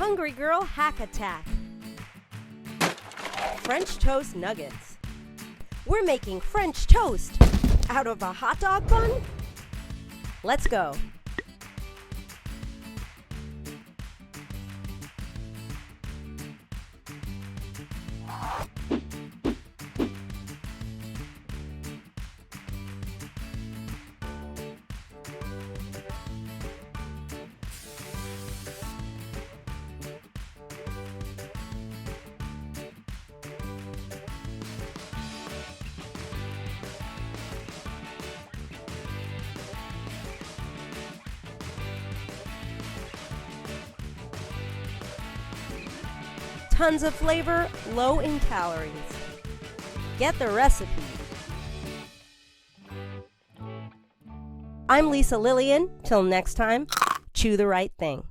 Hungry Girl Hack Attack. French toast nuggets. We're making French toast out of a hot dog bun? Let's go. Tons of flavor, low in calories. Get the recipe. I'm Lisa Lillian. Till next time, chew the right thing.